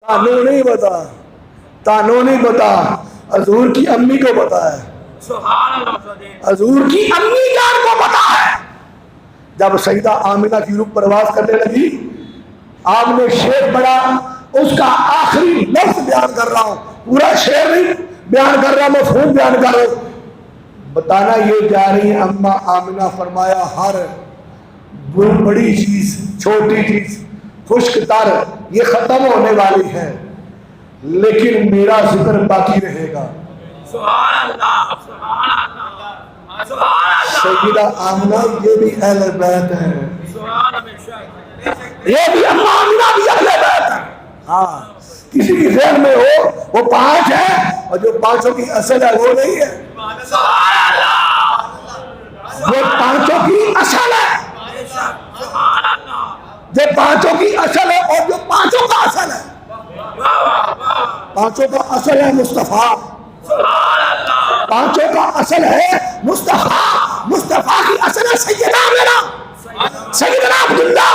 تانوں نہیں پتا، تانوں نہیں پتا، حضور کی امی کو پتا ہے، حضور کی امی جان کو پتا ہے۔ جب سیدہ آمنہ کی روح پرواز کرنے لگی، آپ نے شعر پڑھا، اس کا آخری لفظ بیان کر رہا ہوں، پورا شعر نہیں بیان کر رہا، مفہوم بیان کر رہا ہوں۔ بتانا یہ جا رہی ہے اما آمنہ، فرمایا ہر بڑی چیز چھوٹی چیز خشک تر یہ ختم ہونے والی ہے، لیکن میرا ذکر باقی رہے گا۔ سبحان اللہ، سبحان اللہ، سبحان اللہ۔ سیدہ آمنہ یہ بھی اہل بیت ہے، سبحان اللہ، یہ بھی اما آمنہ بھی اہل بیت ہے۔ ہاں، کسی کی ذہن میں ہو وہ پانچ ہے، اور جو پانچوں کی اصل ہے وہ نہیں ہے۔ سبحان اللہ، جو پانچوں کی اصل ہے، سبحان اللہ، جو پانچوں کی اصل ہے، اور جو پانچوں کا اصل ہے، پانچوں کا اصل ہے مصطفیٰ، سبحان اللہ، پانچوں کا اصل ہے مصطفیٰ، مصطفیٰ کی اصل ہے سیدنا میرا سیدنا عبداللہ۔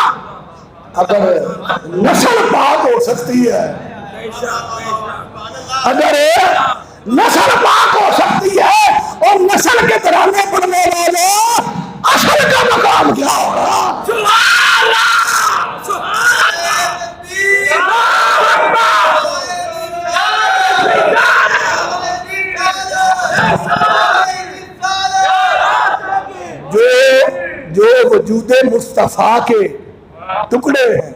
اگر نسل پاک ہو سکتی ہے، اگر نسل پاک ہو سکتی ہے، اور نسل کے ترانے پڑھنے والے اصل کا مقام کیا ہوگا؟ سبحان اللہ، سبحان جو وجود مصطفیٰ کے ٹکڑے ہیں،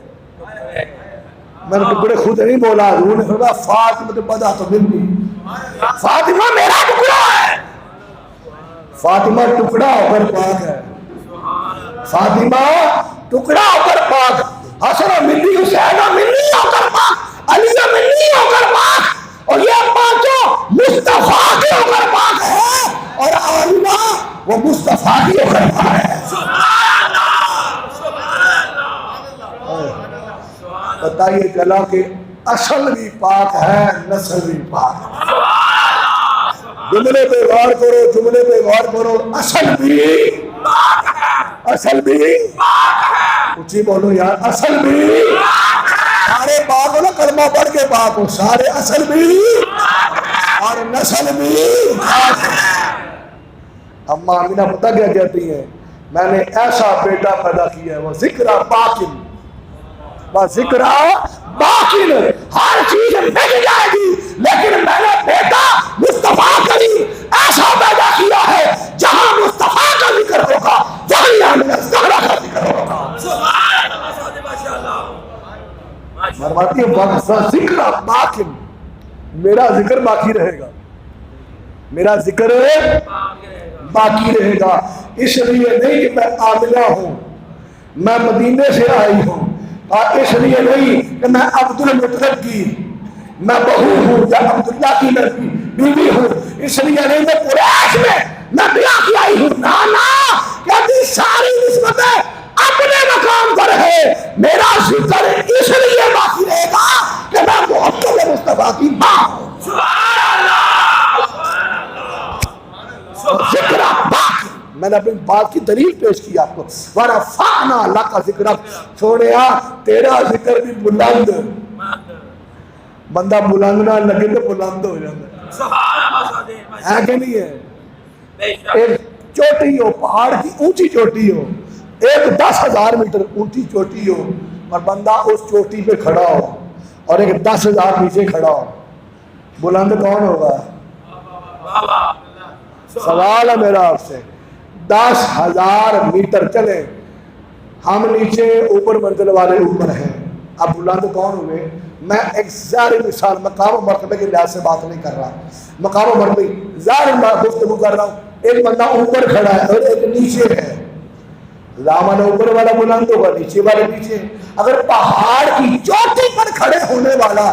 میں نے ٹکڑے خود نہیں بولا، حضور نے فرمایا فاطمہ بدا تو منی، فاطمہ میرا ٹکڑا ہے، فاطمہ ٹکڑا ہو کر پاک ہے، فاطمہ ٹکڑا ہو کر پاک، حسن و منی، حسین و منی ہو کر پاک، علی و منی ہو کر پاک، اور یہ پانچوں مصطفیٰ کے ہو کر پاک ہے، اور آمنہ وہ مصطفیٰ کی ہو کر پاک ہے۔ پتہ یہ چلا کہ اصل بھی پاک ہے، نسل بھی پاک ہے۔ جملے پہ غور کرو، جملے پہ غور کرو، اصل بھی پاک ہے، اصل بھی پاک ہے، اچھی بولو یار، اصل بھی پاک ہے، سارے پاک ہو نا، کلمہ پڑھ کے پاک ہو، سارے اصل بھی پاک ہے اور نسل بھی پاک ہے۔ اما آمنہ پتہ کیا کہتی ہیں؟ میں نے ایسا بیٹا پیدا کیا ہے، وہ ذکرہ باقی، ذکر باقی، ہر چیز مل جائے گی، لیکن میں نے بیٹا مصطفیٰ کا ایسا پیدا کیا ہے جہاں مصطفیٰ کا ذکر ہوگا وہیں آمنہ زہرا کا ذکر ہوگا۔ فرماتی ہے ذکر باقی، میرا ذکر باقی رہے گا، میرا ذکر باقی رہے گا، اس لیے نہیں کہ میں آمنہ ہوں، میں مدینے سے آئی ہوں، اور اس لیے نہیں کہ میں عبد المطلب کی میں بہو ہوں یا عبداللہ کی میں بیوی ہوں، اس لیے نہیں میں قریش میں بیاہ کی آئی ہوں، نانا کہتی ساری نسبتیں اپنے مقام پر ہے، میرا ذکر اس لیے باقی رہے گا کہ میں محمد مصطفیٰ کی ماں ہوں۔ ذکر باقی، میں نے اپنی بات کی دلیل پیش کی آپ کو، وَرَفَعْنَا لَكَ ذِكْرَكَ، چھوڑیا تیرا ذکر بھی بلند، بندہ بلند نہ لگے تو بلند ہو جاتا ہے کہ نہیں ہے؟ ایک چوٹی ہو، پہاڑ کی اونچی چوٹی ہو، ایک 10,000 میٹر اونچی چوٹی ہو، اور بندہ اس چوٹی پہ کھڑا ہو، اور ایک 10,000 نیچے کھڑا ہو، بلند کون ہوگا؟ سوال ہے میرا آپ سے، 10,000 میٹر چلے، ہم نیچے، اوپر منزل والے اوپر ہیں، اب بلند کون ہوئے؟ میں ایک ظاہری مثال مقام و مرتبے کے لحاظ سے بات نہیں کر رہا، مقام و مرتبے ظاہر گفتگو کر رہا ہوں، ایک بندہ اوپر کھڑا ہے اور ایک نیچے ہے، دامن اوپر والا بلند ہوگا، نیچے والے نیچے۔ اگر پہاڑ کی چوٹی پر کھڑے ہونے والا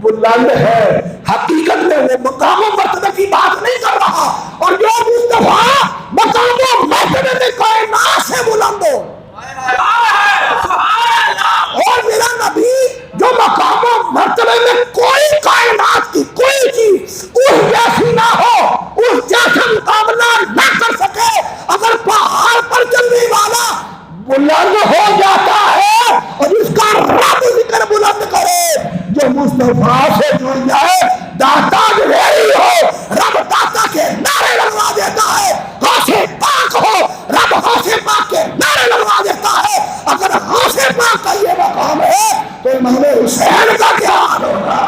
بلند ہے، حقیقت میں وہ مقام و مرتبے کی بات نہیں کر رہا، اور جو مصطفیٰ مقام و مرتبے میں کائنات سے بلند ہو، اور میرا نبی جو مقام و مرتبے میں کوئی کائنات کی کوئی چیز اس جیسی نہ ہو، اس جیسا مقابلہ نہ کر سکے، اگر پہاڑ پر چلنے والا بلند ہو جاتا ہے اور اس کا رب ذکر بلند کرے، جو مصطفیٰ مصطفیٰ سے جڑ جائے، داتا جویری ہو رب داتا کے نعرے لگوا دیتا ہے، غوث پاک ہو رب غوث پاک کے نعرے لگوا دیتا ہے۔ اگر غوث پاک کا یہ مقام ہے تو امام حسین کا کیا حال ہوگا؟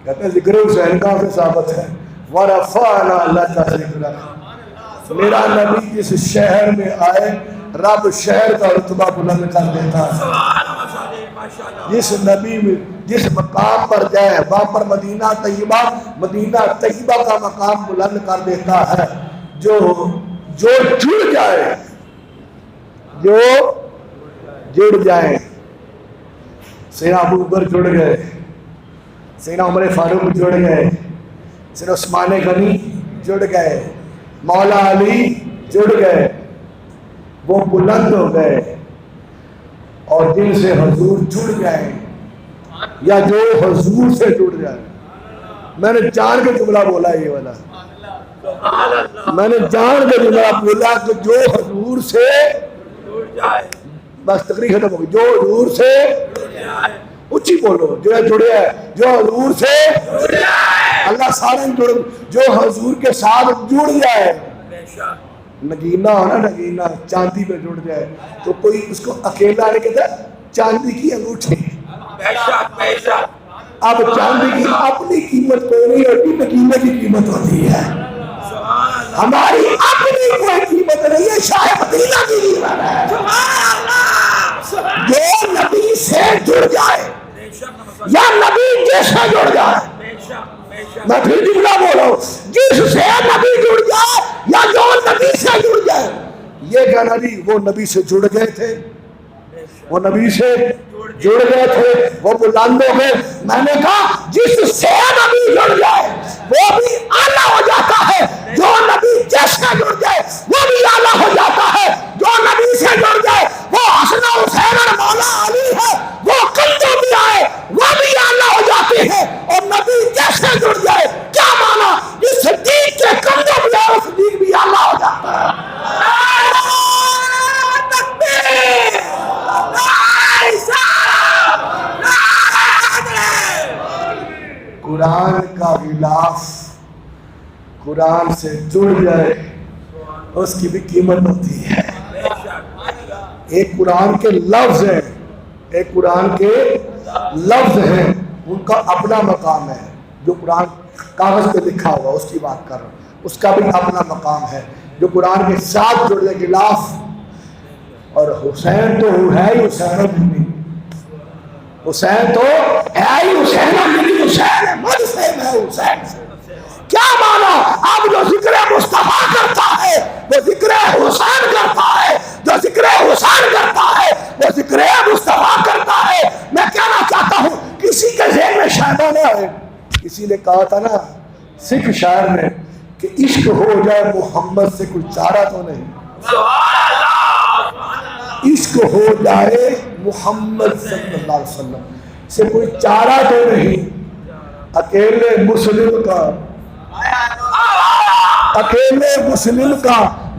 کہتے ہیں ذکر حسین کا سے ثابت ہے، وَرَفَعْنَا لَكَ ذِكْرَكَ، میرا نبی جس شہر میں آئے رب شہر کا رتبہ بلند کر دیتا ہے۔ جس نبی میں جس مقام پر جائے وہاں پر مدینہ طیبہ کا مقام بلند کر دیتا ہے۔ جو جڑ جائے، جو جڑ جائے، سیدنا ابو بکر جڑ گئے، سیدنا عمر فاروق جڑ گئے، سیدنا عثمان غنی جڑ گئے، مولا علی جڑ گئے، وہ بلند ہو گئے۔ اور جن سے حضور جڑ جائے یا جو حضور سے جڑ جائے، میں نے جان کے جملہ بولا یہ والا، میں نے جان کے جملہ بولا کہ جو حضور سے جڑ جائے، بس تقریر ختم ہو گئی، جو حضور سے اچھی بولو، جو جڑے ہے جو حضور سے اللہ سارے جڑ، جو حضور کے ساتھ جڑ جائے، نگینہ ہونا نگینہ چاندی پہ جڑ جائے تو کوئی اس کو اکیلا نہیں کہتا چاندی کی انگوٹھی۔ اب چاندی کی اپنی قیمت کوئی نہیں ہوتی، نگینے کی قیمت ہوتی ہے، ہماری اپنی کوئی قیمت نہیں ہے، شاہ مدینہ کی قیمت ہے۔ جو نبی سے جڑ جائے یا نبی جیسے جڑ جائے، میں پھر جملہ بولو، جس سے نبی جڑ جائے یا جو نبی سے جڑ جائے، یہ کہنا جی وہ نبی سے جڑ گئے تھے، وہ نبی سے جڑ گئے تھے، وہ بلند ہو گئے۔ میں نے کہا جس سے نبی جڑ جائے وہ بھی اعلیٰ ہو جاتا ہے، جو نبی جیسے جڑ جائے وہ بھی اعلیٰ ہو جاتا ہے، جو نبی سے جڑ جائے وہ حسن حسین اور مولا علی ہے، وہ کندھوں بھی آئے وہ بھی اعلیٰ ہو جاتے ہیں، اور نبی جیسے جڑ جائے کیا مانا، اس صدیق کے کندھوں بھی آئے صدیق بھی اعلیٰ ہو جاتا ہے۔ قرآن کا غلاف قرآن سے جڑ جائے اس کی بھی قیمت ہوتی ہے۔ ایک قرآن کے لفظ ہیں، ایک قرآن کے لفظ ہیں، ان کا اپنا مقام ہے، جو قرآن کاغذ پہ لکھا ہوا اس کی بات کر رہا ہوں، اس کا بھی اپنا مقام ہے، جو قرآن کے ساتھ جڑ جائے غلاف۔ اور حسین تو ہے ہی حسین ابن، حسین تو ہے ہی حسین ابن، حسین ہے مجھ سے میں حسین سے، کیا مانا؟ اب جو ذکر مصطفیٰ کرتا ہے وہ ذکر حسین کرتا ہے، جو ذکر حسین کرتا ہے وہ ذکر مصطفیٰ کرتا ہے۔ میں کہنا چاہتا ہوں کسی کے ذہن میں شائبہ نہ آئے، کسی نے کہا تھا نا سکھ شاعر نے کہ عشق ہو جائے محمد سے کوئی چارہ تو نہیں، عشق ہو جائے محمد صلی اللہ علیہ وسلم سے کوئی چارہ تو نہیں، اکیلے مسلم کا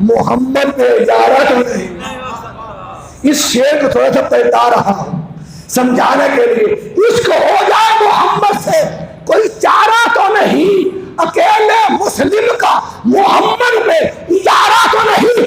محمد پہ اجارہ تو نہیں۔ اس شعر کو تھوڑا سا پلٹا رہا ہوں سمجھانے کے لیے، عشق ہو جائے محمد سے کوئی چارہ تو نہیں، اکیلے مسلم کا محمد پہ اجارہ تو نہیں،